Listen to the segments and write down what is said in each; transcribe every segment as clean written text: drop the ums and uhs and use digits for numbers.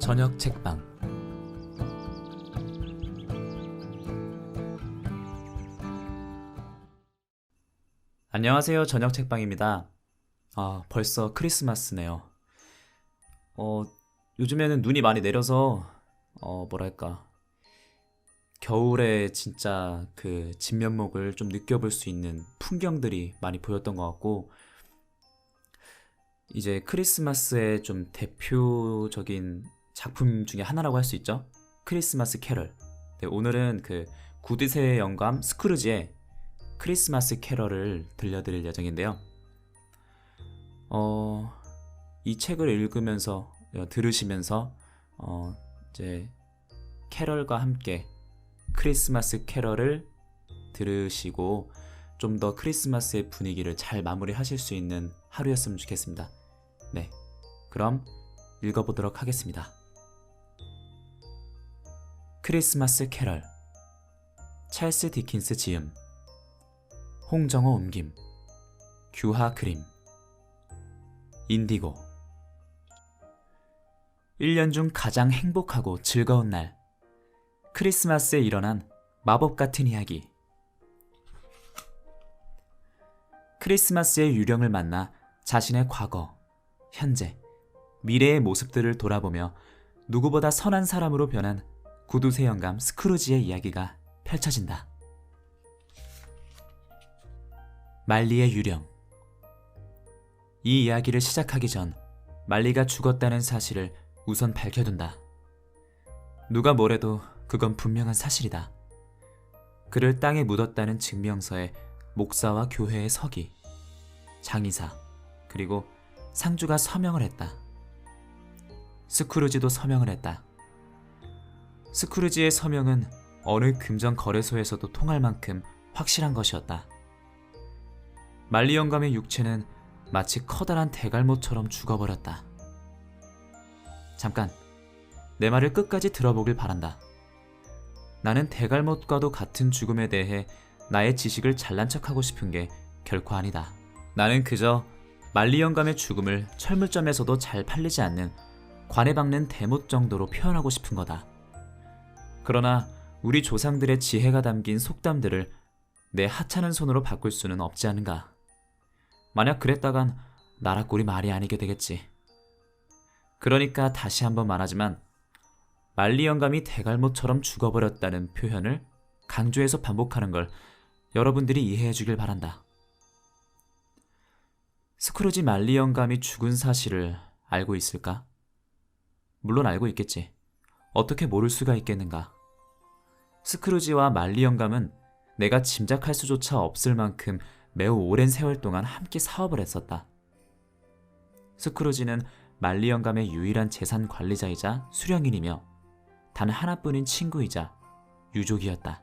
저녁 책방. 안녕하세요. 저녁 책방입니다. 벌써 크리스마스네요. 요즘에는 눈이 많이 내려서 뭐랄까 겨울에 진짜 그 진면목을 좀 느껴볼 수 있는 풍경들이 많이 보였던 것 같고, 이제 크리스마스의 좀 대표적인 작품 중에 하나라고 할 수 있죠. 크리스마스 캐럴. 네, 오늘은 그 구디세의 영감 스크루지의 크리스마스 캐럴을 들려드릴 예정인데요. 이 책을 읽으면서 들으시면서 이제 캐럴과 함께 크리스마스 캐럴을 들으시고 좀 더 크리스마스의 분위기를 잘 마무리하실 수 있는 하루였으면 좋겠습니다. 네, 그럼 읽어보도록 하겠습니다. 크리스마스 캐럴, 찰스 디킨스 지음, 홍정호 옮김, 규하 그림, 인디고. 1년 중 가장 행복하고 즐거운 날, 크리스마스에 일어난 마법 같은 이야기. 크리스마스의 유령을 만나 자신의 과거, 현재, 미래의 모습들을 돌아보며 누구보다 선한 사람으로 변한 구두쇠 영감 스크루지의 이야기가 펼쳐진다. 말리의 유령. 이 이야기를 시작하기 전 말리가 죽었다는 사실을 우선 밝혀둔다. 누가 뭐래도 그건 분명한 사실이다. 그를 땅에 묻었다는 증명서에 목사와 교회의 서기, 장의사, 그리고 상주가 서명을 했다. 스크루지도 서명을 했다. 스크루지의 서명은 어느 금전 거래소에서도 통할 만큼 확실한 것이었다. 말리 영감의 육체는 마치 커다란 대갈못처럼 죽어버렸다. 잠깐, 내 말을 끝까지 들어보길 바란다. 나는 대갈못과도 같은 죽음에 대해 나의 지식을 잘난 척하고 싶은 게 결코 아니다. 나는 그저 말리 영감의 죽음을 철물점에서도 잘 팔리지 않는 관에 박는 대못 정도로 표현하고 싶은 거다. 그러나 우리 조상들의 지혜가 담긴 속담들을 내 하찮은 손으로 바꿀 수는 없지 않은가. 만약 그랬다간 나라 꼴이 말이 아니게 되겠지. 그러니까 다시 한번 말하지만 말리 영감이 대갈못처럼 죽어버렸다는 표현을 강조해서 반복하는 걸 여러분들이 이해해 주길 바란다. 스크루지 말리 영감이 죽은 사실을 알고 있을까? 물론 알고 있겠지. 어떻게 모를 수가 있겠는가. 스크루지와 말리 영감은 내가 짐작할 수조차 없을 만큼 매우 오랜 세월 동안 함께 사업을 했었다. 스크루지는 말리 영감의 유일한 재산 관리자이자 수령인이며 단 하나뿐인 친구이자 유족이었다.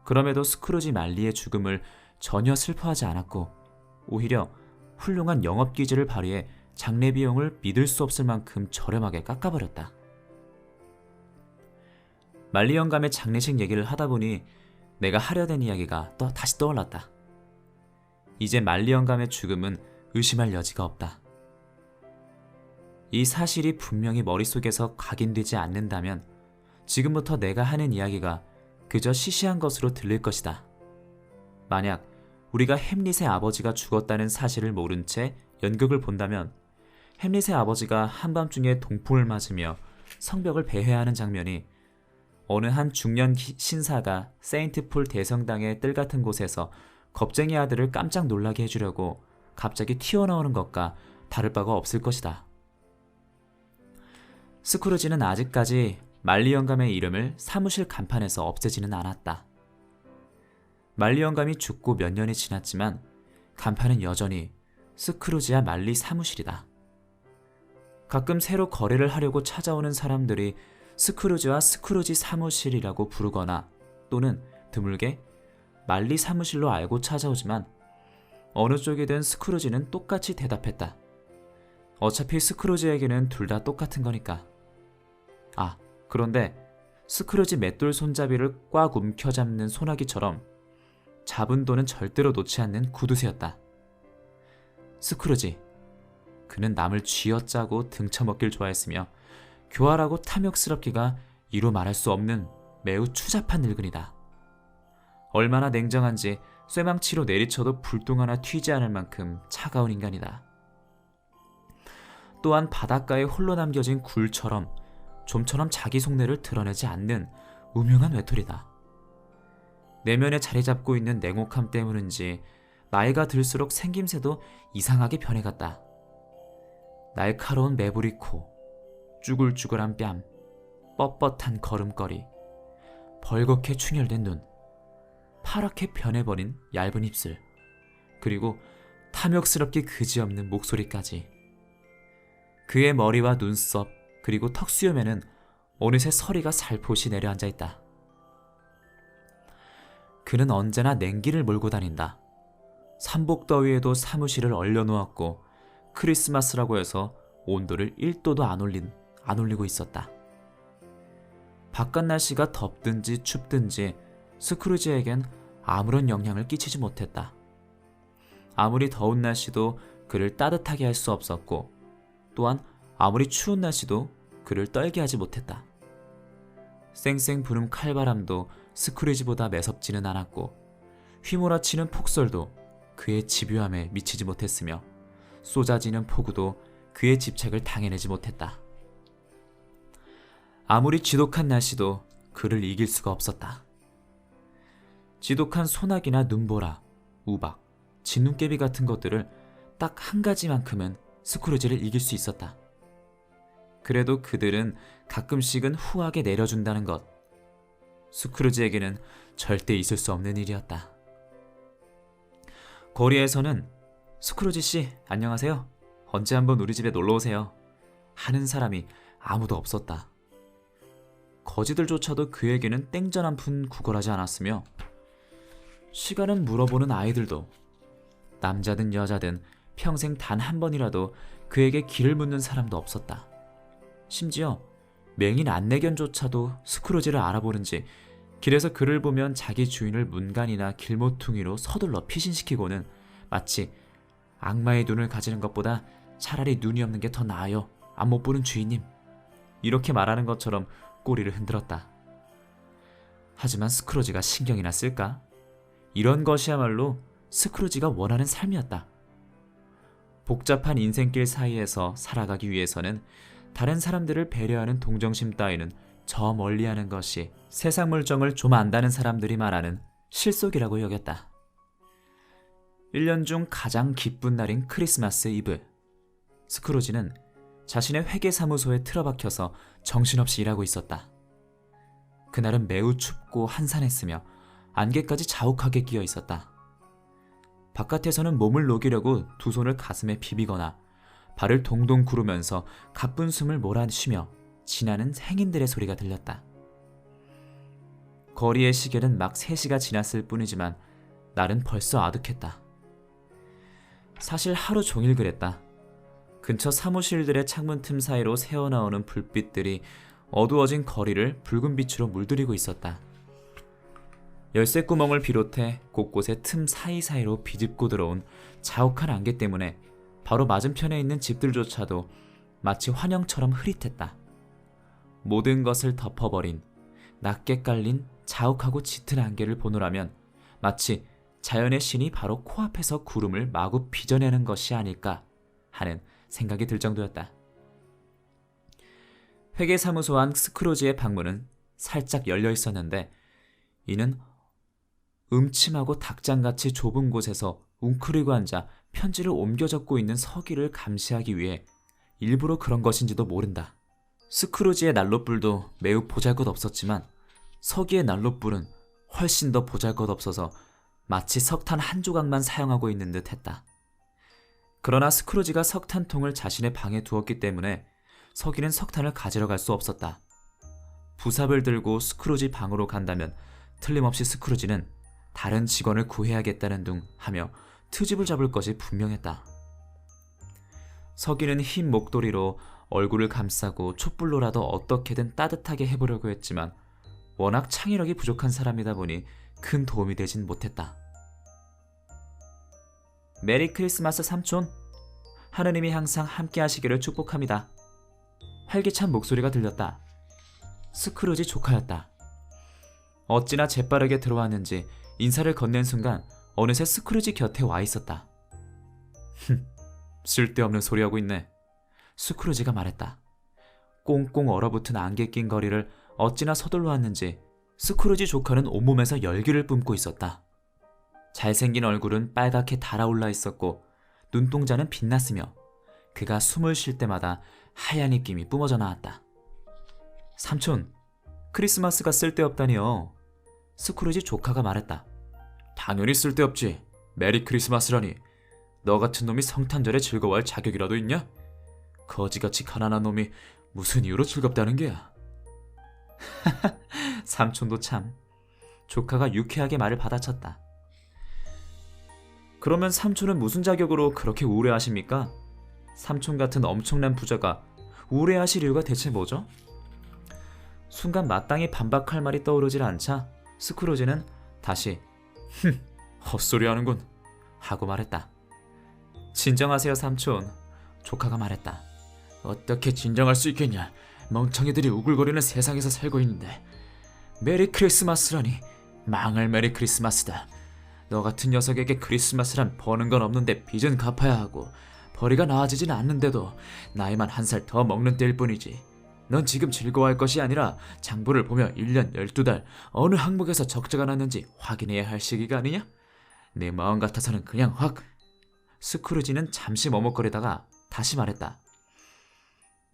그럼에도 스크루지 말리의 죽음을 전혀 슬퍼하지 않았고 오히려 훌륭한 영업기질을 발휘해 장례 비용을 믿을 수 없을 만큼 저렴하게 깎아버렸다. 말리 영감의 장례식 얘기를 하다 보니 내가 하려던 이야기가 다시 떠올랐다. 이제 말리 영감의 죽음은 의심할 여지가 없다. 이 사실이 분명히 머릿속에서 각인되지 않는다면 지금부터 내가 하는 이야기가 그저 시시한 것으로 들릴 것이다. 만약 우리가 햄릿의 아버지가 죽었다는 사실을 모른 채 연극을 본다면 햄릿의 아버지가 한밤중에 동풍을 맞으며 성벽을 배회하는 장면이 어느 한 중년 신사가 세인트폴 대성당의 뜰 같은 곳에서 겁쟁이 아들을 깜짝 놀라게 해주려고 갑자기 튀어나오는 것과 다를 바가 없을 것이다. 스크루지는 아직까지 말리 영감의 이름을 사무실 간판에서 없애지는 않았다. 말리 영감이 죽고 몇 년이 지났지만 간판은 여전히 스크루지와 말리 사무실이다. 가끔 새로 거래를 하려고 찾아오는 사람들이 스크루지와 스크루지 사무실이라고 부르거나 또는 드물게 말리 사무실로 알고 찾아오지만 어느 쪽이든 스크루지는 똑같이 대답했다. 어차피 스크루지에게는 둘 다 똑같은 거니까. 그런데 스크루지 맷돌 손잡이를 꽉 움켜잡는 소나기처럼 잡은 돈은 절대로 놓지 않는 구두쇠였다. 스크루지, 그는 남을 쥐어짜고 등쳐먹길 좋아했으며 교활하고 탐욕스럽기가 이루 말할 수 없는 매우 추잡한 늙은이다. 얼마나 냉정한지 쇠망치로 내리쳐도 불똥 하나 튀지 않을 만큼 차가운 인간이다. 또한 바닷가에 홀로 남겨진 굴처럼 좀처럼 자기 속내를 드러내지 않는 우명한 외톨이다. 내면에 자리 잡고 있는 냉혹함 때문인지 나이가 들수록 생김새도 이상하게 변해갔다. 날카로운 매부리 코, 쭈글쭈글한 뺨, 뻣뻣한 걸음걸이, 벌겋게 충혈된 눈, 파랗게 변해버린 얇은 입술, 그리고 탐욕스럽게 그지없는 목소리까지. 그의 머리와 눈썹 그리고 턱수염에는 어느새 서리가 살포시 내려앉아있다. 그는 언제나 냉기를 몰고 다닌다. 삼복더위에도 사무실을 얼려놓았고 크리스마스라고 해서 온도를 1도도 안 올리고 있었다. 바깥 날씨가 덥든지 춥든지 스크루지에겐 아무런 영향을 끼치지 못했다. 아무리 더운 날씨도 그를 따뜻하게 할 수 없었고 또한 아무리 추운 날씨도 그를 떨게 하지 못했다. 쌩쌩 부는 칼바람도 스크루지보다 매섭지는 않았고 휘몰아치는 폭설도 그의 집요함에 미치지 못했으며 쏟아지는 폭우도 그의 집착을 당해내지 못했다. 아무리 지독한 날씨도 그를 이길 수가 없었다. 지독한 소나기나 눈보라, 우박, 진눈깨비 같은 것들을 딱 한 가지만큼은 스크루지를 이길 수 있었다. 그래도 그들은 가끔씩은 후하게 내려준다는 것. 스크루지에게는 절대 있을 수 없는 일이었다. 거리에서는 스크루지 씨, 안녕하세요. 언제 한번 우리 집에 놀러 오세요. 하는 사람이 아무도 없었다. 거지들조차도 그에게는 땡전 한 푼 구걸하지 않았으며 시간을 물어보는 아이들도 남자든 여자든 평생 단 한 번이라도 그에게 길을 묻는 사람도 없었다. 심지어 맹인 안내견조차도 스크루지를 알아보는지 길에서 그를 보면 자기 주인을 문간이나 길모퉁이로 서둘러 피신시키고는 마치 악마의 눈을 가지는 것보다 차라리 눈이 없는 게 더 나아요. 안 못 보는 주인님. 이렇게 말하는 것처럼 꼬리를 흔들었다. 하지만 스크루지가 신경이나 쓸까? 이런 것이야말로 스크루지가 원하는 삶이었다. 복잡한 인생길 사이에서 살아가기 위해서는 다른 사람들을 배려하는 동정심 따위는 저 멀리하는 것이 세상 물정을 좀 안다는 사람들이 말하는 실속이라고 여겼다. 1년 중 가장 기쁜 날인 크리스마스 이브. 스크루지는 자신의 회계사무소에 틀어박혀서 정신없이 일하고 있었다. 그날은 매우 춥고 한산했으며 안개까지 자욱하게 끼어 있었다. 바깥에서는 몸을 녹이려고 두 손을 가슴에 비비거나 발을 동동 구르면서 가쁜 숨을 몰아쉬며 지나는 행인들의 소리가 들렸다. 거리의 시계는 막 3시가 지났을 뿐이지만 날은 벌써 아득했다. 사실 하루 종일 그랬다. 근처 사무실들의 창문 틈 사이로 새어나오는 불빛들이 어두워진 거리를 붉은 빛으로 물들이고 있었다. 열쇠 구멍을 비롯해 곳곳에 틈 사이사이로 비집고 들어온 자욱한 안개 때문에 바로 맞은편에 있는 집들조차도 마치 환영처럼 흐릿했다. 모든 것을 덮어버린 낮게 깔린 자욱하고 짙은 안개를 보노라면 마치 자연의 신이 바로 코앞에서 구름을 마구 빚어내는 것이 아닐까 하는 생각이 들 정도였다. 회계사무소 안 스크루지의 방문은 살짝 열려 있었는데 이는 음침하고 닭장같이 좁은 곳에서 웅크리고 앉아 편지를 옮겨 적고 있는 서기를 감시하기 위해 일부러 그런 것인지도 모른다. 스크루지의 난로불도 매우 보잘것없었지만 서기의 난로불은 훨씬 더 보잘것없어서 마치 석탄 한 조각만 사용하고 있는 듯 했다. 그러나 스크루지가 석탄통을 자신의 방에 두었기 때문에 서기는 석탄을 가지러 갈 수 없었다. 부삽을 들고 스크루지 방으로 간다면 틀림없이 스크루지는 다른 직원을 구해야겠다는 둥 하며 트집을 잡을 것이 분명했다. 서기는 흰 목도리로 얼굴을 감싸고 촛불로라도 어떻게든 따뜻하게 해보려고 했지만 워낙 창의력이 부족한 사람이다 보니 큰 도움이 되진 못했다. 메리 크리스마스 삼촌. 하느님이 항상 함께 하시기를 축복합니다. 활기찬 목소리가 들렸다. 스크루지 조카였다. 어찌나 재빠르게 들어왔는지 인사를 건넨 순간 어느새 스크루지 곁에 와 있었다. 쓸데없는 소리하고 있네. 스크루지가 말했다. 꽁꽁 얼어붙은 안개 낀 거리를 어찌나 서둘러 왔는지 스크루지 조카는 온몸에서 열기를 뿜고 있었다. 잘생긴 얼굴은 빨갛게 달아올라 있었고 눈동자는 빛났으며 그가 숨을 쉴 때마다 하얀 입김이 뿜어져 나왔다. 삼촌, 크리스마스가 쓸데없다니요. 스크루지 조카가 말했다. 당연히 쓸데없지. 메리 크리스마스라니. 너 같은 놈이 성탄절에 즐거워할 자격이라도 있냐? 거지같이 가난한 놈이 무슨 이유로 즐겁다는 게야. 삼촌도 참. 조카가 유쾌하게 말을 받아쳤다. 그러면 삼촌은 무슨 자격으로 그렇게 우울해하십니까? 삼촌 같은 엄청난 부자가 우울해하실 이유가 대체 뭐죠? 순간 마땅히 반박할 말이 떠오르질 않자 스크루지는 다시 헛소리 하는군 하고 말했다. 진정하세요 삼촌. 조카가 말했다. 어떻게 진정할 수 있겠냐. 멍청이들이 우글거리는 세상에서 살고 있는데. 메리 크리스마스라니. 망할 메리 크리스마스다. 너 같은 녀석에게 크리스마스란 버는 건 없는데 빚은 갚아야 하고 벌이가 나아지진 않는데도 나이만 한 살 더 먹는 때일 뿐이지. 넌 지금 즐거워할 것이 아니라 장부를 보며 1년 12달 어느 항목에서 적자가 났는지 확인해야 할 시기가 아니냐? 내 마음 같아서는 그냥 확. 스크루지는 잠시 머뭇거리다가 다시 말했다.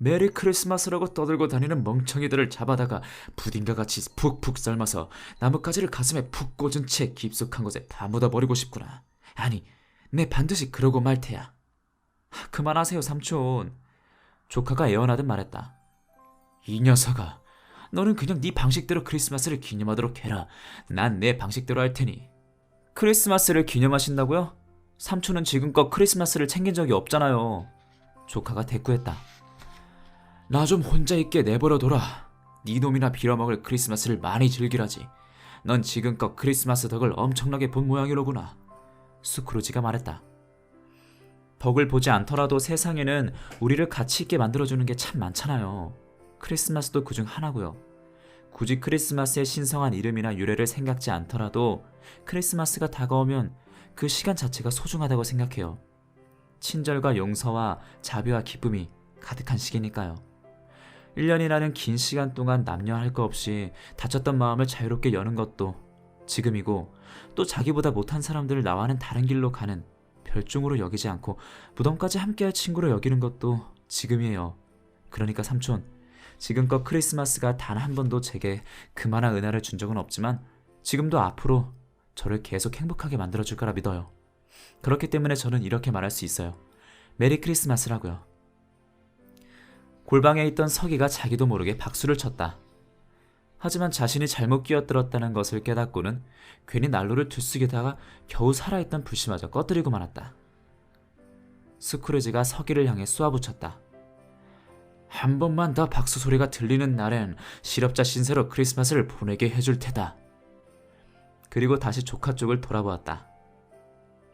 메리 크리스마스라고 떠들고 다니는 멍청이들을 잡아다가 부딘과 같이 푹푹 삶아서 나뭇가지를 가슴에 푹 꽂은 채 깊숙한 곳에 다 묻어버리고 싶구나. 아니, 내 반드시 그러고 말 테야. 그만하세요 삼촌. 조카가 애원하듯 말했다. 이 녀석아, 너는 그냥 네 방식대로 크리스마스를 기념하도록 해라. 난 내 방식대로 할 테니. 크리스마스를 기념하신다고요? 삼촌은 지금껏 크리스마스를 챙긴 적이 없잖아요. 조카가 대꾸했다. 나 좀 혼자 있게 내버려둬라. 네 놈이나 빌어먹을 크리스마스를 많이 즐기라지. 넌 지금껏 크리스마스 덕을 엄청나게 본 모양이로구나. 스크루지가 말했다. 덕을 보지 않더라도 세상에는 우리를 가치 있게 만들어주는 게 참 많잖아요. 크리스마스도 그중 하나고요. 굳이 크리스마스의 신성한 이름이나 유래를 생각지 않더라도 크리스마스가 다가오면 그 시간 자체가 소중하다고 생각해요. 친절과 용서와 자비와 기쁨이 가득한 시기니까요. 1년이라는 긴 시간 동안 남녀 할 거 없이 다쳤던 마음을 자유롭게 여는 것도 지금이고, 또 자기보다 못한 사람들을 나와는 다른 길로 가는 별종으로 여기지 않고 무덤까지 함께할 친구로 여기는 것도 지금이에요. 그러니까 삼촌, 지금껏 크리스마스가 단 한 번도 제게 그만한 은혜를 준 적은 없지만 지금도 앞으로 저를 계속 행복하게 만들어줄 거라 믿어요. 그렇기 때문에 저는 이렇게 말할 수 있어요. 메리 크리스마스라고요. 골방에 있던 서기가 자기도 모르게 박수를 쳤다. 하지만 자신이 잘못 끼어들었다는 것을 깨닫고는 괜히 난로를 들쑥이다가 겨우 살아있던 불씨마저 꺼뜨리고 말았다. 스크루지가 서기를 향해 쏘아붙였다. 한 번만 더 박수 소리가 들리는 날엔 실업자 신세로 크리스마스를 보내게 해줄 테다. 그리고 다시 조카 쪽을 돌아보았다.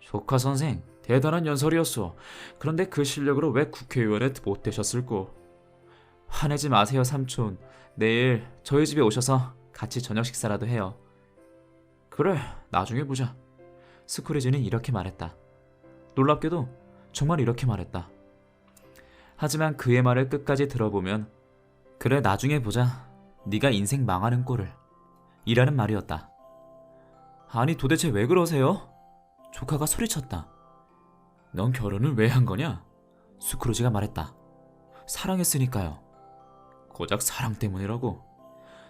조카 선생, 대단한 연설이었소. 그런데 그 실력으로 왜 국회의원에 못 되셨을꼬? 화내지 마세요 삼촌. 내일 저희 집에 오셔서 같이 저녁 식사라도 해요. 그래, 나중에 보자. 스크루지는 이렇게 말했다. 놀랍게도 정말 이렇게 말했다. 하지만 그의 말을 끝까지 들어보면 그래, 나중에 보자. 네가 인생 망하는 꼴을. 이라는 말이었다. 아니 도대체 왜 그러세요? 조카가 소리쳤다. 넌 결혼을 왜 한 거냐? 스크루지가 말했다. 사랑했으니까요. 고작 사랑 때문이라고?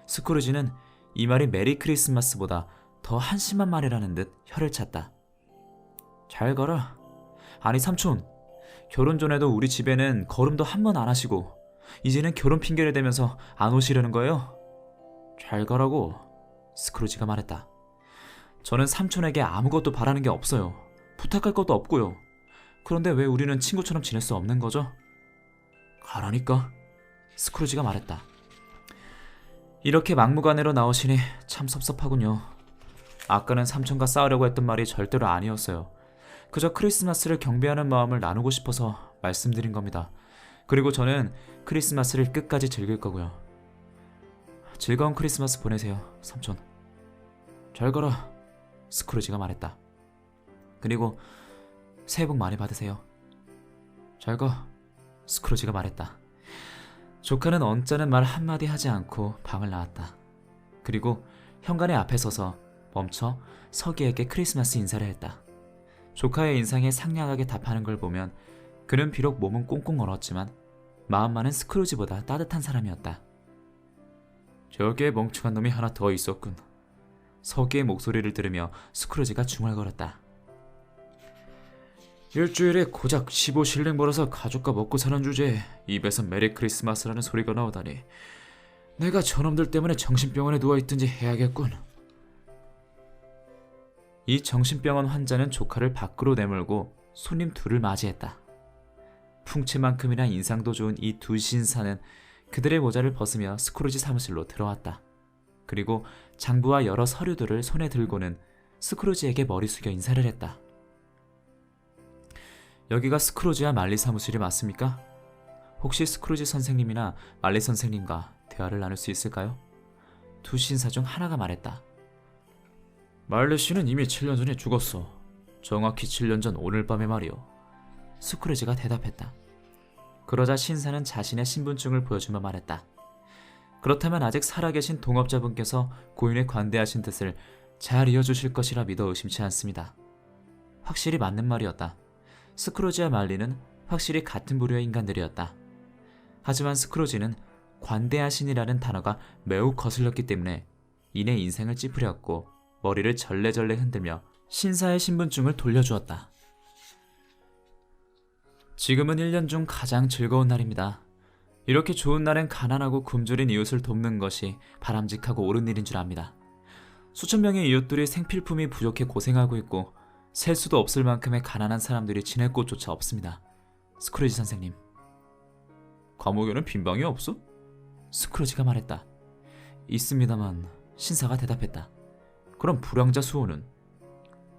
스크루지는 이 말이 메리 크리스마스보다 더 한심한 말이라는 듯 혀를 찼다. 잘 가라. 아니 삼촌, 결혼 전에도 우리 집에는 걸음도 한 번 안 하시고 이제는 결혼 핑계를 대면서 안 오시려는 거예요? 잘 가라고. 스크루지가 말했다. 저는 삼촌에게 아무것도 바라는 게 없어요. 부탁할 것도 없고요. 그런데 왜 우리는 친구처럼 지낼 수 없는 거죠? 가라니까. 스크루지가 말했다. 이렇게 막무가내로 나오시니 참 섭섭하군요. 아까는 삼촌과 싸우려고 했던 말이 절대로 아니었어요. 그저 크리스마스를 경배하는 마음을 나누고 싶어서 말씀드린 겁니다. 그리고 저는 크리스마스를 끝까지 즐길 거고요. 즐거운 크리스마스 보내세요, 삼촌. 잘 가라, 스크루지가 말했다. 그리고 새해 복 많이 받으세요. 잘 가, 스크루지가 말했다. 조카는 언짢은 말 한마디 하지 않고 방을 나왔다. 그리고 현관의 앞에 서서 멈춰 서기에게 크리스마스 인사를 했다. 조카의 인상에 상냥하게 답하는 걸 보면 그는 비록 몸은 꽁꽁 얼었지만 마음만은 스크루지보다 따뜻한 사람이었다. 저기에 멍청한 놈이 하나 더 있었군. 서기의 목소리를 들으며 스크루지가 중얼거렸다. 일주일에 고작 15실링 벌어서 가족과 먹고 사는 주제에 입에서 메리 크리스마스라는 소리가 나오다니. 내가 저놈들 때문에 정신병원에 누워있든지 해야겠군. 이 정신병원 환자는 조카를 밖으로 내몰고 손님 둘을 맞이했다. 풍채만큼이나 인상도 좋은 이 두 신사는 그들의 모자를 벗으며 스크루지 사무실로 들어왔다. 그리고 장부와 여러 서류들을 손에 들고는 스크루지에게 머리 숙여 인사를 했다. 여기가 스크루지와 말리 사무실이 맞습니까? 혹시 스크루지 선생님이나 말리 선생님과 대화를 나눌 수 있을까요? 두 신사 중 하나가 말했다. 말리 씨는 이미 7년 전에 죽었어. 정확히 7년 전 오늘 밤에 말이오. 스크루지가 대답했다. 그러자 신사는 자신의 신분증을 보여주며 말했다. 그렇다면 아직 살아계신 동업자분께서 고인에 관대하신 뜻을 잘 이어주실 것이라 믿어 의심치 않습니다. 확실히 맞는 말이었다. 스크루지와 말리는 확실히 같은 부류의 인간들이었다. 하지만 스크루지는 관대하신이라는 단어가 매우 거슬렸기 때문에 이내 인생을 찌푸렸고 머리를 절레절레 흔들며 신사의 신분증을 돌려주었다. 지금은 1년 중 가장 즐거운 날입니다. 이렇게 좋은 날엔 가난하고 굶주린 이웃을 돕는 것이 바람직하고 옳은 일인 줄 압니다. 수천 명의 이웃들이 생필품이 부족해 고생하고 있고 셀 수도 없을 만큼의 가난한 사람들이 지낼 곳조차 없습니다. 스크루지 선생님. 감옥에는 빈방이 없어? 스크루지가 말했다. 있습니다만 신사가 대답했다. 그럼 불황자 수호는?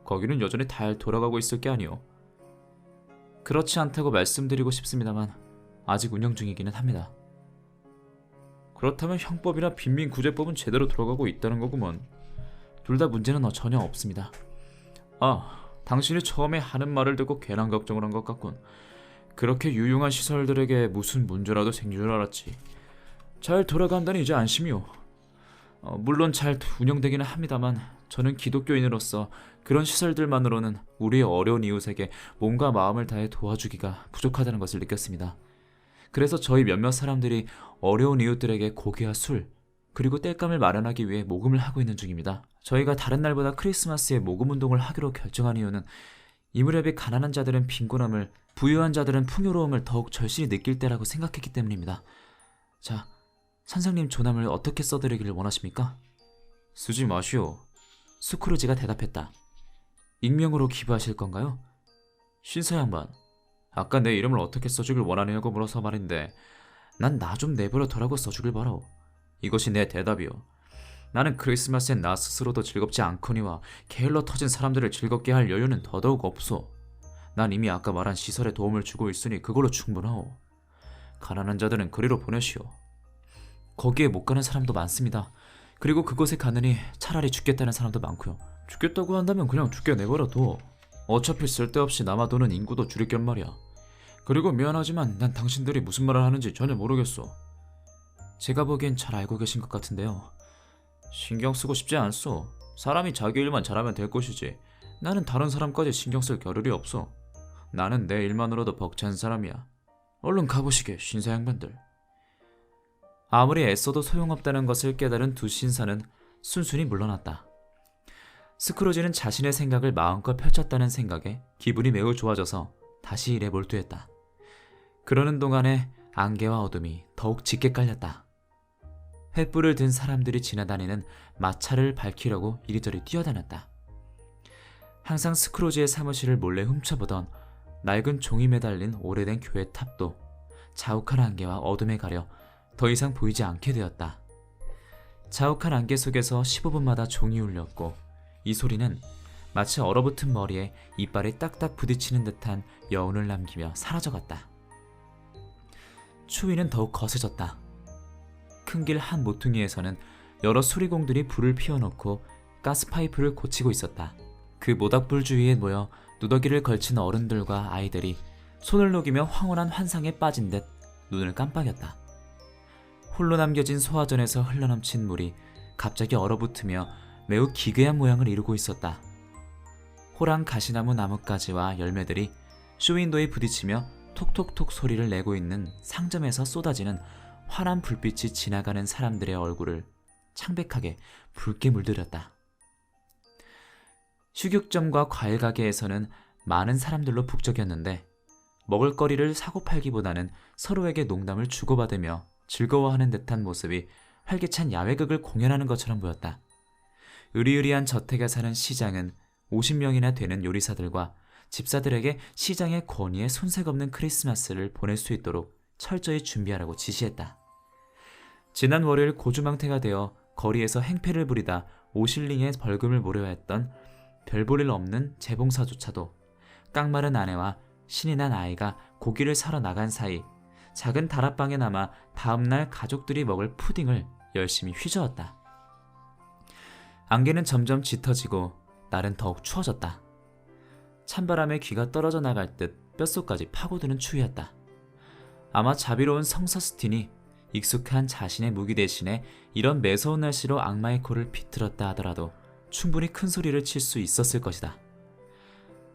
거기는 여전히 잘 돌아가고 있을 게 아니오. 그렇지 않다고 말씀드리고 싶습니다만 아직 운영 중이기는 합니다. 그렇다면 형법이나 빈민구제법은 제대로 돌아가고 있다는 거구먼. 둘 다 문제는 전혀 없습니다. 당신이 처음에 하는 말을 듣고 괜한 걱정을 한 것 같군. 그렇게 유용한 시설들에게 무슨 문제라도 생길 줄 알았지. 잘 돌아간다니 이제 안심이오. 물론 잘 운영되기는 합니다만 저는 기독교인으로서 그런 시설들만으로는 우리의 어려운 이웃에게 몸과 마음을 다해 도와주기가 부족하다는 것을 느꼈습니다. 그래서 저희 몇몇 사람들이 어려운 이웃들에게 고기와 술, 그리고 땔감을 마련하기 위해 모금을 하고 있는 중입니다. 저희가 다른 날보다 크리스마스에 모금 운동을 하기로 결정한 이유는 이 무렵에 가난한 자들은 빈곤함을, 부유한 자들은 풍요로움을 더욱 절실히 느낄 때라고 생각했기 때문입니다. 자, 선생님 조남을 어떻게 써드리기를 원하십니까? 쓰지 마시오. 스크루지가 대답했다. 익명으로 기부하실 건가요? 신사 양반, 아까 내 이름을 어떻게 써주길 원하느냐고 물어서 말인데 난 나 좀 내버려 둬라고 써주길 바라오. 이것이 내 대답이오. 나는 크리스마스엔 나 스스로도 즐겁지 않거니와 게을러 터진 사람들을 즐겁게 할 여유는 더더욱 없소. 난 이미 아까 말한 시설에 도움을 주고 있으니 그걸로 충분하오. 가난한 자들은 그리로 보내시오. 거기에 못 가는 사람도 많습니다. 그리고 그곳에 가느니 차라리 죽겠다는 사람도 많고요. 죽겠다고 한다면 그냥 죽게 내버려둬. 어차피 쓸데없이 남아도는 인구도 줄일 겸 말이야. 그리고 미안하지만 난 당신들이 무슨 말을 하는지 전혀 모르겠어. 제가 보기엔 잘 알고 계신 것 같은데요. 신경 쓰고 싶지 않소. 사람이 자기 일만 잘하면 될 것이지. 나는 다른 사람까지 신경 쓸 겨를이 없어. 나는 내 일만으로도 벅찬 사람이야. 얼른 가보시게, 신사 양반들. 아무리 애써도 소용없다는 것을 깨달은 두 신사는 순순히 물러났다. 스크루지는 자신의 생각을 마음껏 펼쳤다는 생각에 기분이 매우 좋아져서 다시 일에 몰두했다. 그러는 동안에 안개와 어둠이 더욱 짙게 깔렸다. 횃불을 든 사람들이 지나다니는 마차를 밝히려고 이리저리 뛰어다녔다. 항상 스크루지의 사무실을 몰래 훔쳐보던 낡은 종이 매달린 오래된 교회 탑도 자욱한 안개와 어둠에 가려 더 이상 보이지 않게 되었다. 자욱한 안개 속에서 15분마다 종이 울렸고 이 소리는 마치 얼어붙은 머리에 이빨이 딱딱 부딪히는 듯한 여운을 남기며 사라져갔다. 추위는 더욱 거세졌다. 큰 길 한 모퉁이에서는 여러 수리공들이 불을 피워놓고 가스파이프를 고치고 있었다. 그 모닥불 주위에 모여 누더기를 걸친 어른들과 아이들이 손을 녹이며 황홀한 환상에 빠진 듯 눈을 깜빡였다. 홀로 남겨진 소화전에서 흘러넘친 물이 갑자기 얼어붙으며 매우 기괴한 모양을 이루고 있었다. 호랑 가시나무 나뭇가지와 열매들이 쇼윈도에 부딪히며 톡톡톡 소리를 내고 있는 상점에서 쏟아지는 환한 불빛이 지나가는 사람들의 얼굴을 창백하게 붉게 물들였다. 휴격점과 과일가게에서는 많은 사람들로 북적였는데 먹을거리를 사고팔기보다는 서로에게 농담을 주고받으며 즐거워하는 듯한 모습이 활기찬 야외극을 공연하는 것처럼 보였다. 으리으리한 저택에 사는 시장은 50명이나 되는 요리사들과 집사들에게 시장의 권위에 손색 없는 크리스마스를 보낼 수 있도록 철저히 준비하라고 지시했다. 지난 월요일 고주망태가 되어 거리에서 행패를 부리다 5실링의 벌금을 물어야 했던 별볼일 없는 재봉사조차도 깡마른 아내와 신이 난 아이가 고기를 사러 나간 사이 작은 다락방에 남아 다음날 가족들이 먹을 푸딩을 열심히 휘저었다. 안개는 점점 짙어지고 날은 더욱 추워졌다. 찬바람에 귀가 떨어져 나갈 듯 뼛속까지 파고드는 추위였다. 아마 자비로운 성서 스틴이 익숙한 자신의 무기 대신에 이런 매서운 날씨로 악마의 코를 비틀었다 하더라도 충분히 큰 소리를 칠 수 있었을 것이다.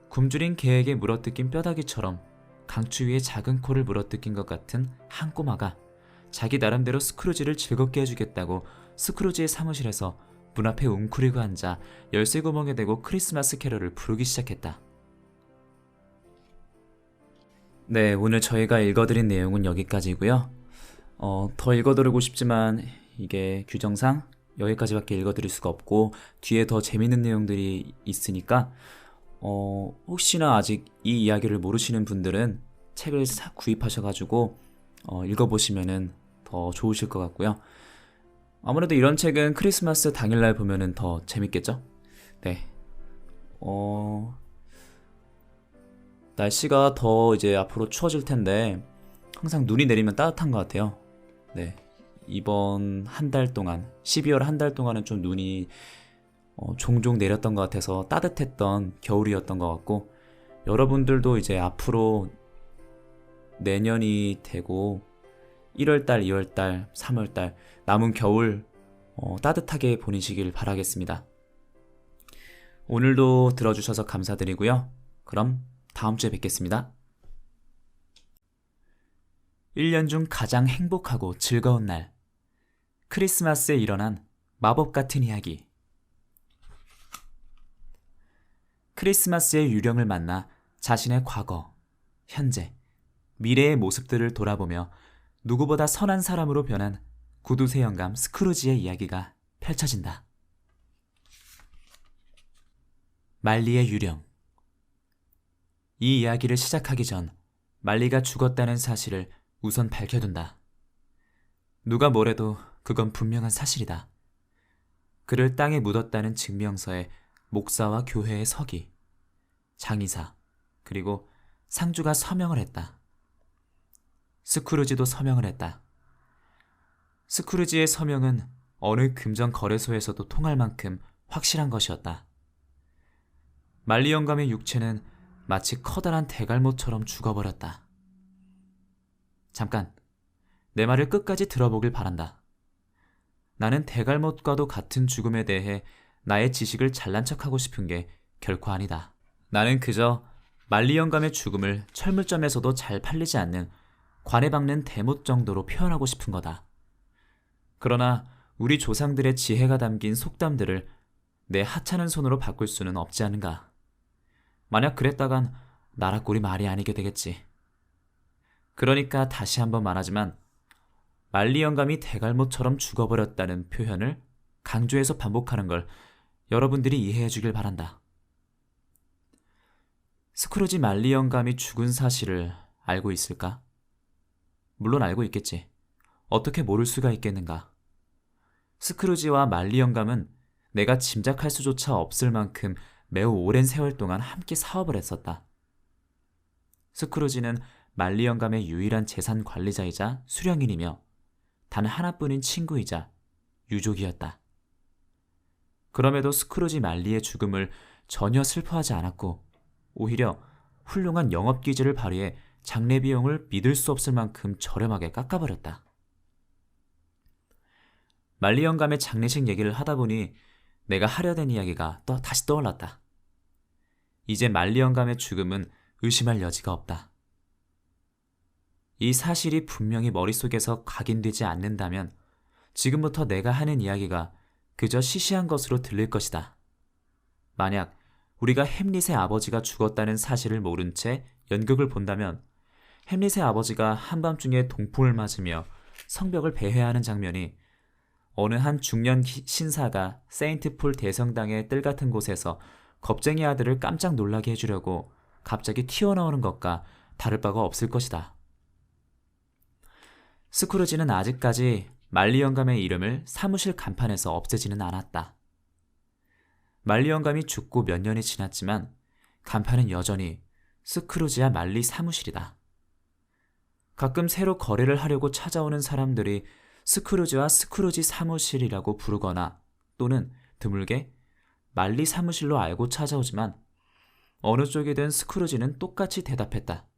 굶주린 개에게 물어뜯긴 뼈다귀처럼 강추위에 작은 코를 물어뜯긴 것 같은 한 꼬마가 자기 나름대로 스크루지를 즐겁게 해주겠다고 스크루지의 사무실에서 문 앞에 웅크리고 앉아 열쇠 구멍에 대고 크리스마스 캐럴을 부르기 시작했다. 네, 오늘 저희가 읽어드린 내용은 여기까지고요. 더 읽어드리고 싶지만 이게 규정상 여기까지밖에 읽어드릴 수가 없고 뒤에 더 재밌는 내용들이 있으니까 혹시나 아직 이 이야기를 모르시는 분들은 책을 구입하셔가지고 읽어보시면은 더 좋으실 것 같고요. 아무래도 이런 책은 크리스마스 당일날 보면은 더 재밌겠죠? 네. 날씨가 더 이제 앞으로 추워질 텐데 항상 눈이 내리면 따뜻한 것 같아요. 네. 이번 한 달 동안 12월 한 달 동안은 좀 눈이 종종 내렸던 것 같아서 따뜻했던 겨울이었던 것 같고 여러분들도 이제 앞으로 내년이 되고 1월달, 2월달, 3월달 남은 겨울 따뜻하게 보내시길 바라겠습니다. 오늘도 들어주셔서 감사드리고요. 그럼 다음 주에 뵙겠습니다. 1년 중 가장 행복하고 즐거운 날. 크리스마스에 일어난 마법 같은 이야기. 크리스마스의 유령을 만나 자신의 과거, 현재, 미래의 모습들을 돌아보며 누구보다 선한 사람으로 변한 구두쇠 영감 스크루지의 이야기가 펼쳐진다. 말리의 유령. 이 이야기를 시작하기 전 말리가 죽었다는 사실을 우선 밝혀둔다. 누가 뭐래도 그건 분명한 사실이다. 그를 땅에 묻었다는 증명서에 목사와 교회의 서기, 장의사, 그리고 상주가 서명을 했다. 스크루지도 서명을 했다. 스크루지의 서명은 어느 금전 거래소에서도 통할 만큼 확실한 것이었다. 말리 영감의 육체는 마치 커다란 대갈못처럼 죽어버렸다. 잠깐, 내 말을 끝까지 들어보길 바란다. 나는 대갈못과도 같은 죽음에 대해 나의 지식을 잘난 척하고 싶은 게 결코 아니다. 나는 그저 말리 영감의 죽음을 철물점에서도 잘 팔리지 않는 관에 박는 대못 정도로 표현하고 싶은 거다. 그러나 우리 조상들의 지혜가 담긴 속담들을 내 하찮은 손으로 바꿀 수는 없지 않은가. 만약 그랬다간 나라 꼴이 말이 아니게 되겠지. 그러니까 다시 한번 말하지만 말리 영감이 대갈못처럼 죽어버렸다는 표현을 강조해서 반복하는 걸 여러분들이 이해해 주길 바란다. 스크루지 말리 영감이 죽은 사실을 알고 있을까? 물론 알고 있겠지. 어떻게 모를 수가 있겠는가. 스크루지와 말리 영감은 내가 짐작할 수조차 없을 만큼 매우 오랜 세월 동안 함께 사업을 했었다. 스크루지는 말리 영감의 유일한 재산 관리자이자 수령인이며 단 하나뿐인 친구이자 유족이었다. 그럼에도 스크루지 말리의 죽음을 전혀 슬퍼하지 않았고 오히려 훌륭한 영업기질을 발휘해 장례 비용을 믿을 수 없을 만큼 저렴하게 깎아버렸다. 말리 영감의 장례식 얘기를 하다 보니 내가 하려던 이야기가 다시 떠올랐다. 이제 말리 영감의 죽음은 의심할 여지가 없다. 이 사실이 분명히 머릿속에서 각인되지 않는다면 지금부터 내가 하는 이야기가 그저 시시한 것으로 들릴 것이다. 만약 우리가 햄릿의 아버지가 죽었다는 사실을 모른 채 연극을 본다면 햄릿의 아버지가 한밤중에 동풍을 맞으며 성벽을 배회하는 장면이 어느 한 중년 신사가 세인트폴 대성당의 뜰 같은 곳에서 겁쟁이 아들을 깜짝 놀라게 해주려고 갑자기 튀어나오는 것과 다를 바가 없을 것이다. 스크루지는 아직까지 말리 영감의 이름을 사무실 간판에서 없애지는 않았다. 말리 영감이 죽고 몇 년이 지났지만 간판은 여전히 스크루지와 말리 사무실이다. 가끔 새로 거래를 하려고 찾아오는 사람들이 스크루지와 스크루지 사무실이라고 부르거나 또는 드물게 말리 사무실로 알고 찾아오지만 어느 쪽이든 스크루지는 똑같이 대답했다.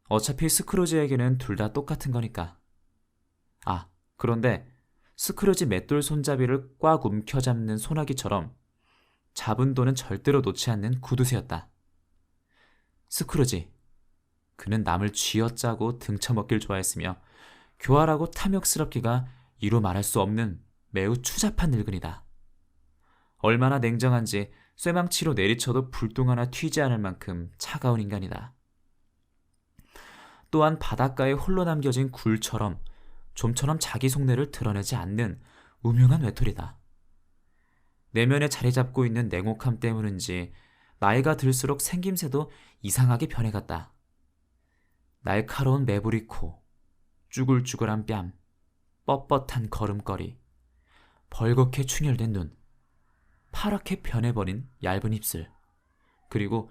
어차피 스크루지에게는 둘 다 똑같은 거니까. 그런데 스크루지 맷돌 손잡이를 꽉 움켜잡는 소나기처럼 잡은 돈은 절대로 놓지 않는 구두쇠였다. 스크루지. 그는 남을 쥐어짜고 등쳐먹길 좋아했으며 교활하고 탐욕스럽기가 이루 말할 수 없는 매우 추잡한 늙은이다. 얼마나 냉정한지 쇠망치로 내리쳐도 불똥 하나 튀지 않을 만큼 차가운 인간이다. 또한 바닷가에 홀로 남겨진 굴처럼 좀처럼 자기 속내를 드러내지 않는 우명한 외톨이다. 내면에 자리 잡고 있는 냉혹함 때문인지 나이가 들수록 생김새도 이상하게 변해갔다. 날카로운 매부리 코, 쭈글쭈글한 뺨, 뻣뻣한 걸음걸이, 벌겋게 충혈된 눈, 파랗게 변해버린 얇은 입술, 그리고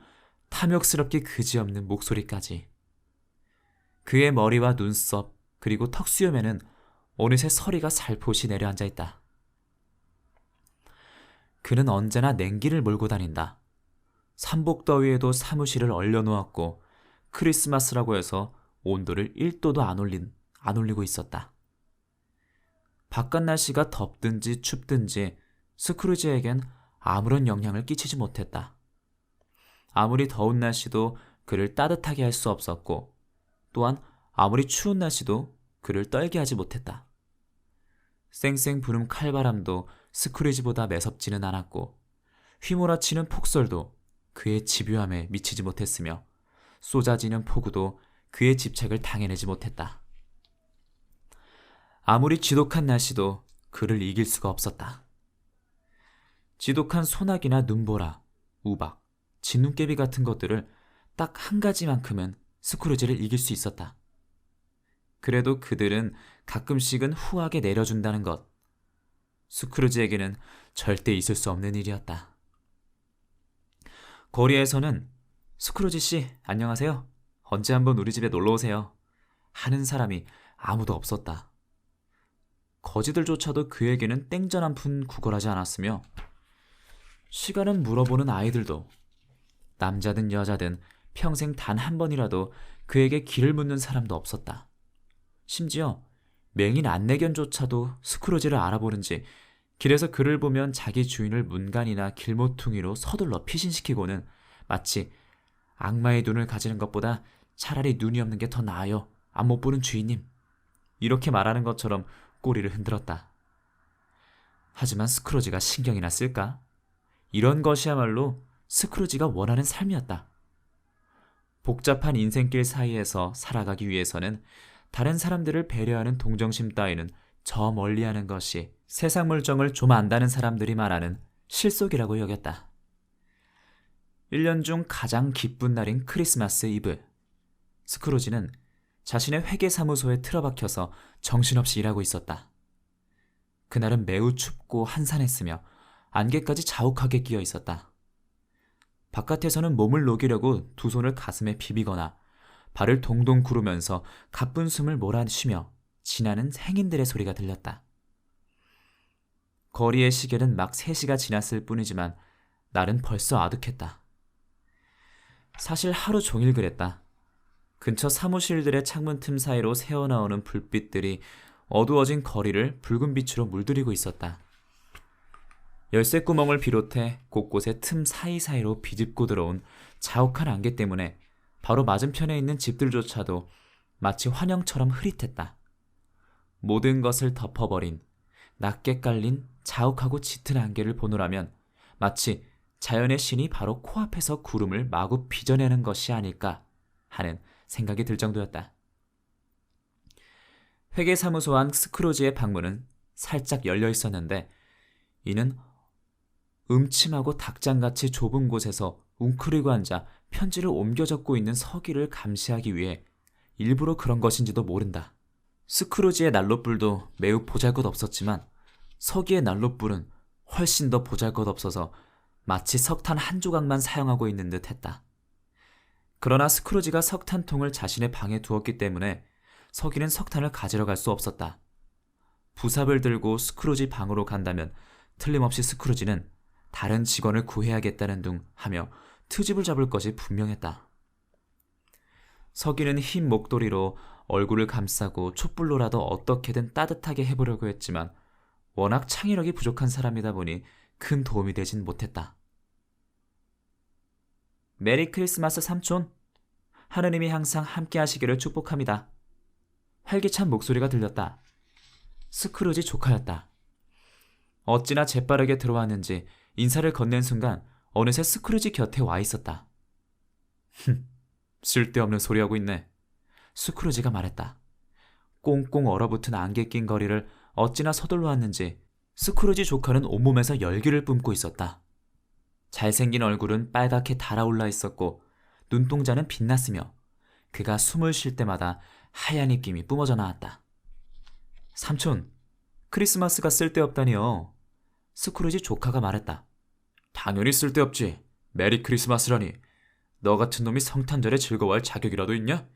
탐욕스럽게 그지없는 목소리까지. 그의 머리와 눈썹, 그리고 턱수염에는 어느새 서리가 살포시 내려앉아 있다. 그는 언제나 냉기를 몰고 다닌다. 삼복더위에도 사무실을 얼려놓았고 크리스마스라고 해서 온도를 1도도 안 올리고 있었다. 바깥 날씨가 덥든지 춥든지 스크루지에겐 아무런 영향을 끼치지 못했다. 아무리 더운 날씨도 그를 따뜻하게 할 수 없었고 또한 아무리 추운 날씨도 그를 떨게 하지 못했다. 쌩쌩 부는 칼바람도 스크루지보다 매섭지는 않았고 휘몰아치는 폭설도 그의 집요함에 미치지 못했으며 쏟아지는 폭우도 그의 집착을 당해내지 못했다. 아무리 지독한 날씨도 그를 이길 수가 없었다. 지독한 소나기나 눈보라, 우박, 진눈깨비 같은 것들을 딱 한 가지만큼은 스크루지를 이길 수 있었다. 그래도 그들은 가끔씩은 후하게 내려준다는 것. 스크루지에게는 절대 있을 수 없는 일이었다. 거리에서는 스크루지 씨, 안녕하세요. 언제 한번 우리 집에 놀러 오세요. 하는 사람이 아무도 없었다. 거지들조차도 그에게는 땡전 한 푼 구걸하지 않았으며 시간은 물어보는 아이들도 남자든 여자든 평생 단 한 번이라도 그에게 길을 묻는 사람도 없었다. 심지어 맹인 안내견조차도 스크루지를 알아보는지 길에서 그를 보면 자기 주인을 문간이나 길모퉁이로 서둘러 피신시키고는 마치 악마의 눈을 가지는 것보다 차라리 눈이 없는 게 더 나아요. 안 못 보는 주인님. 이렇게 말하는 것처럼 꼬리를 흔들었다. 하지만 스크루지가 신경이나 쓸까? 이런 것이야말로 스크루지가 원하는 삶이었다. 복잡한 인생길 사이에서 살아가기 위해서는 다른 사람들을 배려하는 동정심 따위는 저 멀리하는 것이 세상 물정을 좀 안다는 사람들이 말하는 실속이라고 여겼다. 1년 중 가장 기쁜 날인 크리스마스 이브. 스크루지는 자신의 회계사무소에 틀어박혀서 정신없이 일하고 있었다. 그날은 매우 춥고 한산했으며 안개까지 자욱하게 끼어 있었다. 바깥에서는 몸을 녹이려고 두 손을 가슴에 비비거나 발을 동동 구르면서 가쁜 숨을 몰아쉬며 지나는 행인들의 소리가 들렸다. 거리의 시계는 막 3시가 지났을 뿐이지만 날은 벌써 아득했다. 사실 하루 종일 그랬다. 근처 사무실들의 창문 틈 사이로 새어나오는 불빛들이 어두워진 거리를 붉은 빛으로 물들이고 있었다. 열쇠 구멍을 비롯해 곳곳에 틈 사이사이로 비집고 들어온 자욱한 안개 때문에 바로 맞은편에 있는 집들조차도 마치 환영처럼 흐릿했다. 모든 것을 덮어버린 낮게 깔린 자욱하고 짙은 안개를 보노라면 마치 자연의 신이 바로 코앞에서 구름을 마구 빚어내는 것이 아닐까 하는 생각이 들 정도였다. 회계사무소 안 스크루지의 방문은 살짝 열려 있었는데 이는 음침하고 닭장같이 좁은 곳에서 웅크리고 앉아 편지를 옮겨 적고 있는 서기를 감시하기 위해 일부러 그런 것인지도 모른다. 스크루지의 난로불도 매우 보잘것없었지만 서기의 난로불은 훨씬 더 보잘것없어서 마치 석탄 한 조각만 사용하고 있는 듯 했다. 그러나 스크루지가 석탄통을 자신의 방에 두었기 때문에 서기는 석탄을 가지러 갈 수 없었다. 부삽을 들고 스크루지 방으로 간다면 틀림없이 스크루지는 다른 직원을 구해야겠다는 둥 하며 트집을 잡을 것이 분명했다. 서기는 흰 목도리로 얼굴을 감싸고 촛불로라도 어떻게든 따뜻하게 해보려고 했지만 워낙 창의력이 부족한 사람이다 보니 큰 도움이 되진 못했다. 메리 크리스마스 삼촌! 하느님이 항상 함께 하시기를 축복합니다. 활기찬 목소리가 들렸다. 스크루지 조카였다. 어찌나 재빠르게 들어왔는지 인사를 건넨 순간 어느새 스크루지 곁에 와 있었다. 쓸데없는 소리하고 있네. 스크루지가 말했다. 꽁꽁 얼어붙은 안개 낀 거리를 어찌나 서둘러 왔는지 스크루지 조카는 온몸에서 열기를 뿜고 있었다. 잘생긴 얼굴은 빨갛게 달아올라 있었고 눈동자는 빛났으며 그가 숨을 쉴 때마다 하얀 입김이 뿜어져 나왔다. 삼촌, 크리스마스가 쓸데없다니요. 스크루지 조카가 말했다. 당연히 쓸데없지. 메리 크리스마스라니. 너 같은 놈이 성탄절에 즐거워할 자격이라도 있냐?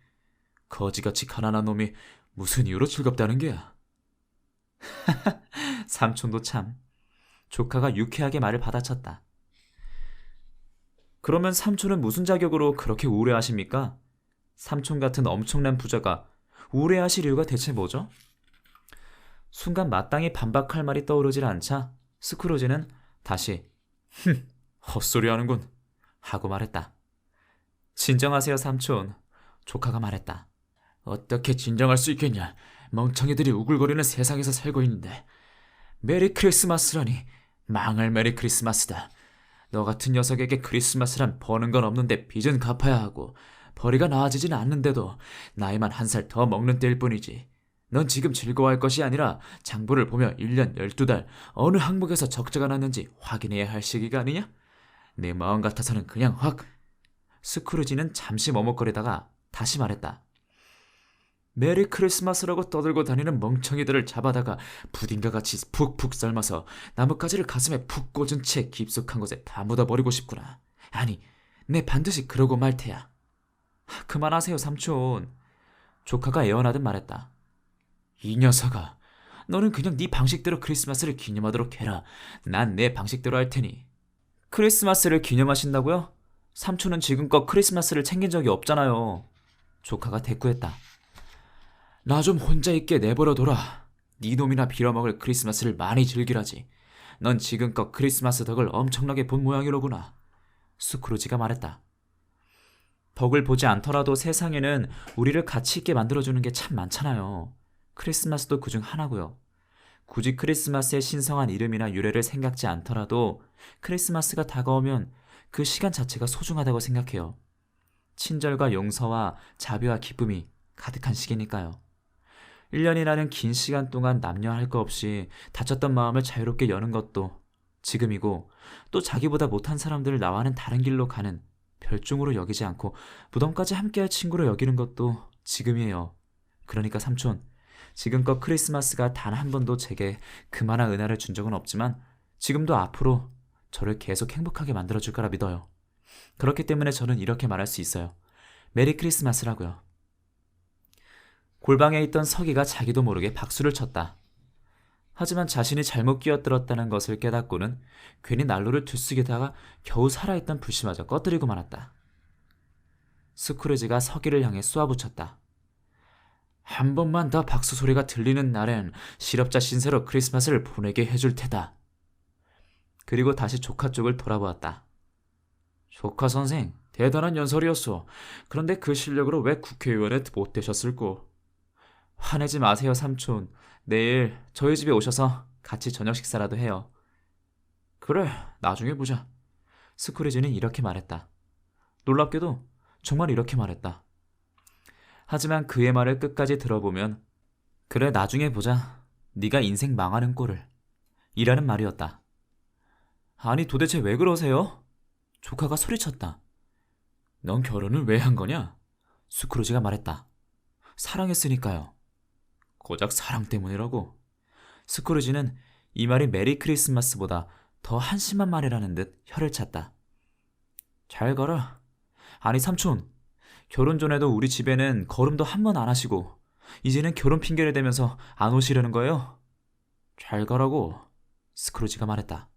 거지같이 가난한 놈이 무슨 이유로 즐겁다는 게야. 삼촌도 참. 조카가 유쾌하게 말을 받아쳤다. 그러면 삼촌은 무슨 자격으로 그렇게 우울해하십니까? 삼촌 같은 엄청난 부자가 우울해하실 이유가 대체 뭐죠? 순간 마땅히 반박할 말이 떠오르질 않자 스크루지는 다시 헛소리 하는군 하고 말했다. 진정하세요 삼촌. 조카가 말했다. 어떻게 진정할 수 있겠냐. 멍청이들이 우글거리는 세상에서 살고 있는데. 메리 크리스마스라니. 망할 메리 크리스마스다. 너 같은 녀석에게 크리스마스란 버는 건 없는데 빚은 갚아야 하고 벌이가 나아지진 않는데도 나이만 1살 더 먹는 때일 뿐이지. 넌 지금 즐거워할 것이 아니라 장부를 보며 1년 12달 어느 항목에서 적자가 났는지 확인해야 할 시기가 아니냐? 내 마음 같아서는 그냥 확. 스크루지는 잠시 머뭇거리다가 다시 말했다. 메리 크리스마스라고 떠들고 다니는 멍청이들을 잡아다가 부딘과 같이 푹푹 삶아서 나뭇가지를 가슴에 푹 꽂은 채 깊숙한 곳에 다 묻어버리고 싶구나. 아니, 내 반드시 그러고 말 테야. 그만하세요 삼촌. 조카가 애원하듯 말했다. 이 녀석아, 너는 그냥 네 방식대로 크리스마스를 기념하도록 해라. 난 내 방식대로 할 테니. 크리스마스를 기념하신다고요? 삼촌은 지금껏 크리스마스를 챙긴 적이 없잖아요. 조카가 대꾸했다. 나 좀 혼자 있게 내버려둬라. 네 놈이나 빌어먹을 크리스마스를 많이 즐기라지. 넌 지금껏 크리스마스 덕을 엄청나게 본 모양이로구나. 스크루지가 말했다. 덕을 보지 않더라도 세상에는 우리를 가치 있게 만들어주는 게 참 많잖아요. 크리스마스도 그중 하나고요. 굳이 크리스마스의 신성한 이름이나 유래를 생각지 않더라도 크리스마스가 다가오면 그 시간 자체가 소중하다고 생각해요. 친절과 용서와 자비와 기쁨이 가득한 시기니까요. 1년이라는 긴 시간 동안 남녀 할 거 없이 다쳤던 마음을 자유롭게 여는 것도 지금이고, 또 자기보다 못한 사람들을 나와는 다른 길로 가는 별종으로 여기지 않고 무덤까지 함께할 친구로 여기는 것도 지금이에요. 그러니까 삼촌, 지금껏 크리스마스가 단 한 번도 제게 그만한 은혜를 준 적은 없지만 지금도 앞으로 저를 계속 행복하게 만들어줄 거라 믿어요. 그렇기 때문에 저는 이렇게 말할 수 있어요. 메리 크리스마스라고요. 골방에 있던 서기가 자기도 모르게 박수를 쳤다. 하지만 자신이 잘못 끼어들었다는 것을 깨닫고는 괜히 난로를 뒤쓰기다가 겨우 살아있던 불씨마저 꺼뜨리고 말았다. 스크루지가 서기를 향해 쏘아붙였다. 한 번만 더 박수 소리가 들리는 날엔 실업자 신세로 크리스마스를 보내게 해줄 테다. 그리고 다시 조카 쪽을 돌아보았다. 조카 선생, 대단한 연설이었소. 그런데 그 실력으로 왜 국회의원에 못 되셨을꼬? 화내지 마세요, 삼촌. 내일 저희 집에 오셔서 같이 저녁 식사라도 해요. 그래, 나중에 보자. 스크루지는 이렇게 말했다. 놀랍게도 정말 이렇게 말했다. 하지만 그의 말을 끝까지 들어보면 그래, 나중에 보자. 네가 인생 망하는 꼴을. 이라는 말이었다. 아니, 도대체 왜 그러세요? 조카가 소리쳤다. 넌 결혼을 왜 한 거냐? 스크루지가 말했다. 사랑했으니까요. 고작 사랑 때문이라고. 스크루지는 이 말이 메리 크리스마스보다 더 한심한 말이라는 듯 혀를 찼다. 잘 가라. 아니 삼촌, 결혼 전에도 우리 집에는 걸음도 한 번 안 하시고 이제는 결혼 핑계를 대면서 안 오시려는 거예요? 잘 가라고. 스크루지가 말했다.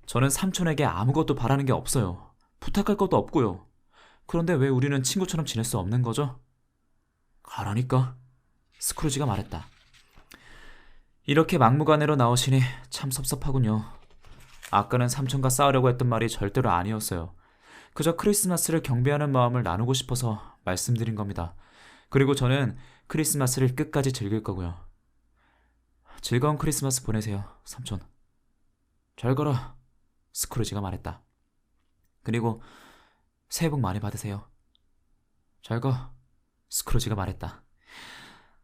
저는 삼촌에게 아무것도 바라는 게 없어요. 부탁할 것도 없고요. 그런데 왜 우리는 친구처럼 지낼 수 없는 거죠? 가라니까. 스크루지가 말했다. 이렇게 막무가내로 나오시니 참 섭섭하군요. 아까는 삼촌과 싸우려고 했던 말이 절대로 아니었어요. 그저 크리스마스를 경배하는 마음을 나누고 싶어서 말씀드린 겁니다. 그리고 저는 크리스마스를 끝까지 즐길 거고요. 즐거운 크리스마스 보내세요, 삼촌. 잘 가라. 스크루지가 말했다. 그리고 새해 복 많이 받으세요. 잘 가. 스크루지가 말했다.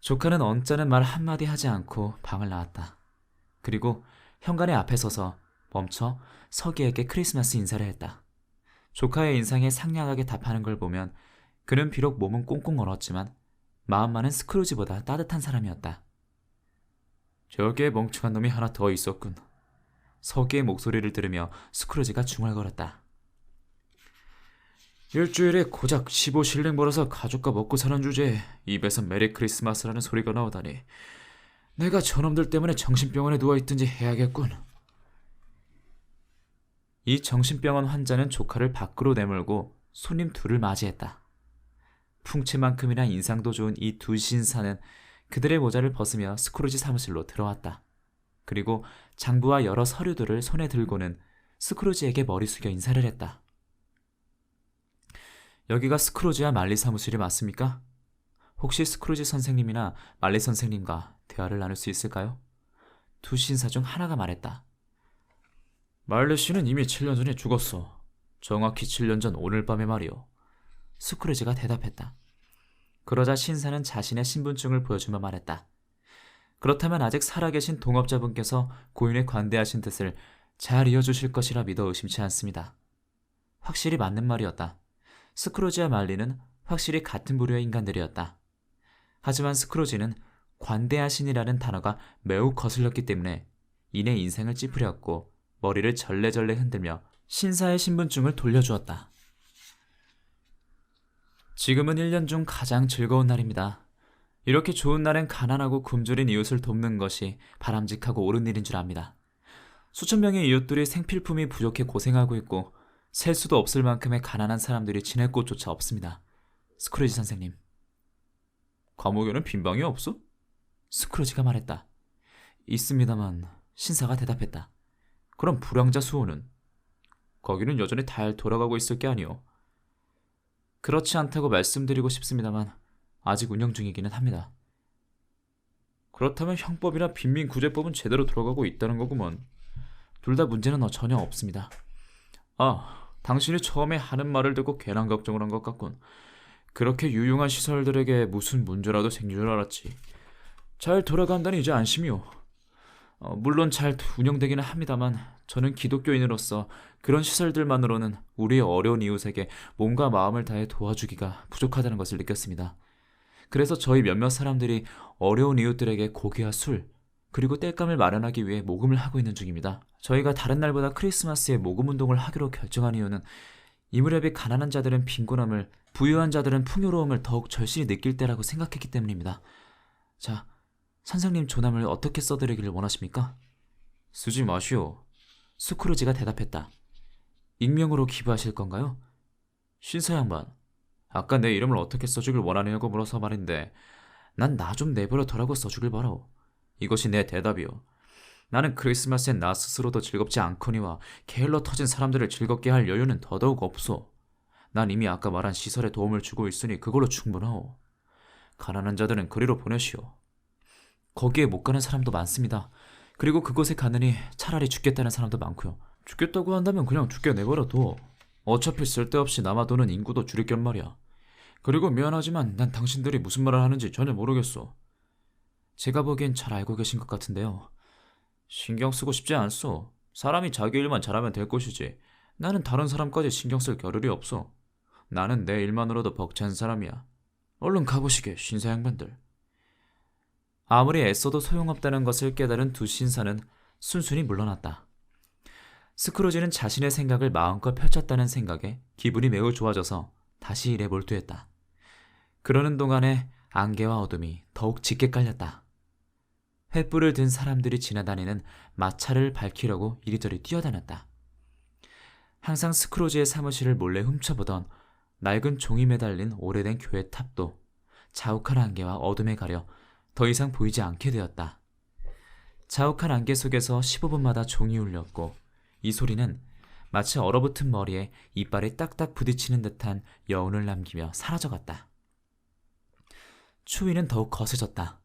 조카는 언짢은 말 한마디 하지 않고 방을 나왔다. 그리고 현관의 앞에 서서 멈춰 서기에게 크리스마스 인사를 했다. 조카의 인상에 상냥하게 답하는 걸 보면 그는 비록 몸은 꽁꽁 얼었지만 마음만은 스크루지보다 따뜻한 사람이었다. 저기에 멍청한 놈이 하나 더 있었군. 서기의 목소리를 들으며 스크루지가 중얼거렸다. 일주일에 고작 15실링 벌어서 가족과 먹고 사는 주제에 입에서 메리 크리스마스라는 소리가 나오다니. 내가 저놈들 때문에 정신병원에 누워있든지 해야겠군. 이 정신병원 환자는 조카를 밖으로 내몰고 손님 둘을 맞이했다. 풍채만큼이나 인상도 좋은 이 두 신사는 그들의 모자를 벗으며 스크루지 사무실로 들어왔다. 그리고 장부와 여러 서류들을 손에 들고는 스크루지에게 머리 숙여 인사를 했다. 여기가 스크루지와 말리 사무실이 맞습니까? 혹시 스크루지 선생님이나 말리 선생님과 대화를 나눌 수 있을까요? 두 신사 중 하나가 말했다. 말리 씨는 이미 7년 전에 죽었어. 정확히 7년 전 오늘 밤에 말이오. 스크루지가 대답했다. 그러자 신사는 자신의 신분증을 보여주며 말했다. 그렇다면 아직 살아계신 동업자분께서 고인에 관대하신 뜻을 잘 이어주실 것이라 믿어 의심치 않습니다. 확실히 맞는 말이었다. 스크루지와 말리는 확실히 같은 부류의 인간들이었다. 하지만 스크루지는 관대하신이라는 단어가 매우 거슬렸기 때문에 이내 인생을 찌푸렸고 머리를 절레절레 흔들며 신사의 신분증을 돌려주었다. 지금은 1년 중 가장 즐거운 날입니다. 이렇게 좋은 날엔 가난하고 굶주린 이웃을 돕는 것이 바람직하고 옳은 일인 줄 압니다. 수천 명의 이웃들이 생필품이 부족해 고생하고 있고 셀 수도 없을 만큼의 가난한 사람들이 지낼 곳조차 없습니다. 스크루지 선생님. 감옥에는 빈방이 없어? 스크루지가 말했다. 있습니다만 신사가 대답했다. 그럼 불황자 수호는? 거기는 여전히 잘 돌아가고 있을 게 아니오. 그렇지 않다고 말씀드리고 싶습니다만 아직 운영 중이기는 합니다. 그렇다면 형법이나 빈민구제법은 제대로 돌아가고 있다는 거구먼. 둘 다 문제는 전혀 없습니다. 아, 당신이 처음에 하는 말을 듣고 괜한 걱정을 한 것 같군. 그렇게 유용한 시설들에게 무슨 문제라도 생긴 줄 알았지. 잘 돌아간다니 이제 안심이오. 물론 잘 운영되기는 합니다만 저는 기독교인으로서 그런 시설들만으로는 우리의 어려운 이웃에게 몸과 마음을 다해 도와주기가 부족하다는 것을 느꼈습니다. 그래서 저희 몇몇 사람들이 어려운 이웃들에게 고기와 술, 그리고 땔감을 마련하기 위해 모금을 하고 있는 중입니다. 저희가 다른 날보다 크리스마스에 모금 운동을 하기로 결정한 이유는 이 무렵에 가난한 자들은 빈곤함을 부유한 자들은 풍요로움을 더욱 절실히 느낄 때라고 생각했기 때문입니다. 자, 선생님 조남을 어떻게 써드리기를 원하십니까? 쓰지 마시오. 스크루지가 대답했다. 익명으로 기부하실 건가요? 신사 양반, 아까 내 이름을 어떻게 써주길 원하느냐고 물어서 말인데 난 나 좀 내버려 둬라고 써주길 바라오. 이것이 내 대답이오. 나는 크리스마스엔 나 스스로도 즐겁지 않거니와 게을러 터진 사람들을 즐겁게 할 여유는 더더욱 없소. 난 이미 아까 말한 시설에 도움을 주고 있으니 그걸로 충분하오. 가난한 자들은 그리로 보내시오. 거기에 못 가는 사람도 많습니다. 그리고 그곳에 가느니 차라리 죽겠다는 사람도 많고요. 죽겠다고 한다면 그냥 죽게 내버려 둬. 어차피 쓸데없이 남아도는 인구도 줄일 겸 말이야. 그리고 미안하지만 난 당신들이 무슨 말을 하는지 전혀 모르겠소. 제가 보기엔 잘 알고 계신 것 같은데요. 신경 쓰고 싶지 않소. 사람이 자기 일만 잘하면 될 것이지. 나는 다른 사람까지 신경 쓸 겨를이 없어. 나는 내 일만으로도 벅찬 사람이야. 얼른 가보시게, 신사 양반들. 아무리 애써도 소용없다는 것을 깨달은 두 신사는 순순히 물러났다. 스크루지는 자신의 생각을 마음껏 펼쳤다는 생각에 기분이 매우 좋아져서 다시 일에 몰두했다. 그러는 동안에 안개와 어둠이 더욱 짙게 깔렸다. 횃불을 든 사람들이 지나다니는 마차를 밝히려고 이리저리 뛰어다녔다. 항상 스크루지의 사무실을 몰래 훔쳐보던 낡은 종이 매달린 오래된 교회 탑도 자욱한 안개와 어둠에 가려 더 이상 보이지 않게 되었다. 자욱한 안개 속에서 15분마다 종이 울렸고 이 소리는 마치 얼어붙은 머리에 이빨이 딱딱 부딪히는 듯한 여운을 남기며 사라져갔다. 추위는 더욱 거세졌다.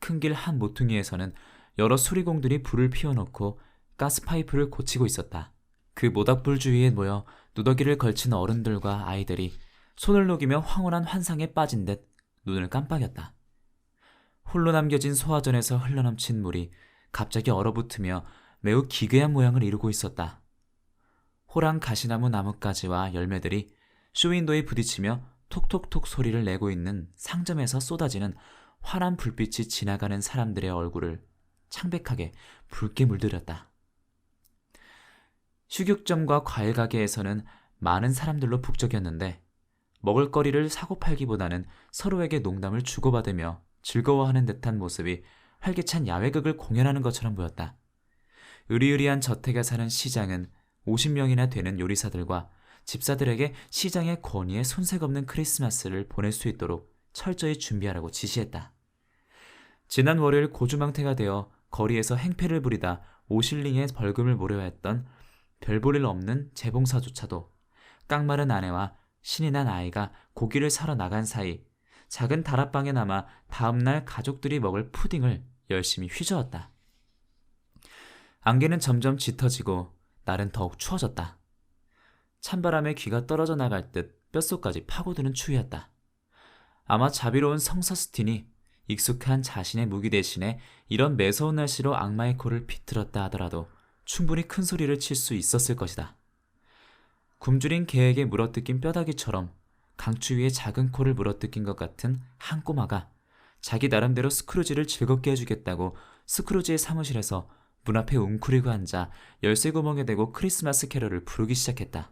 큰 길 한 모퉁이에서는 여러 수리공들이 불을 피워놓고 가스파이프를 고치고 있었다. 그 모닥불 주위에 모여 누더기를 걸친 어른들과 아이들이 손을 녹이며 황홀한 환상에 빠진 듯 눈을 깜빡였다. 홀로 남겨진 소화전에서 흘러넘친 물이 갑자기 얼어붙으며 매우 기괴한 모양을 이루고 있었다. 호랑 가시나무 나뭇가지와 열매들이 쇼윈도에 부딪히며 톡톡톡 소리를 내고 있는 상점에서 쏟아지는 환한 불빛이 지나가는 사람들의 얼굴을 창백하게 붉게 물들였다. 휴격점과 과일가게에서는 많은 사람들로 북적였는데 먹을거리를 사고팔기보다는 서로에게 농담을 주고받으며 즐거워하는 듯한 모습이 활기찬 야외극을 공연하는 것처럼 보였다. 으리으리한 저택에 사는 시장은 50명이나 되는 요리사들과 집사들에게 시장의 권위에 손색 없는 크리스마스를 보낼 수 있도록 철저히 준비하라고 지시했다. 지난 월요일 고주망태가 되어 거리에서 행패를 부리다 5실링의 벌금을 물어야 했던 별볼일 없는 재봉사조차도 깡마른 아내와 신이 난 아이가 고기를 사러 나간 사이 작은 다락방에 남아 다음날 가족들이 먹을 푸딩을 열심히 휘저었다. 안개는 점점 짙어지고 날은 더욱 추워졌다. 찬바람에 귀가 떨어져 나갈 듯 뼛속까지 파고드는 추위였다. 아마 자비로운 성서 스틴이 익숙한 자신의 무기 대신에 이런 매서운 날씨로 악마의 코를 비틀었다 하더라도 충분히 큰 소리를 칠 수 있었을 것이다. 굶주린 개에게 물어뜯긴 뼈다귀처럼 강추위에 작은 코를 물어뜯긴 것 같은 한 꼬마가 자기 나름대로 스크루지를 즐겁게 해주겠다고 스크루지의 사무실에서 문 앞에 웅크리고 앉아 열쇠 구멍에 대고 크리스마스 캐럴을 부르기 시작했다.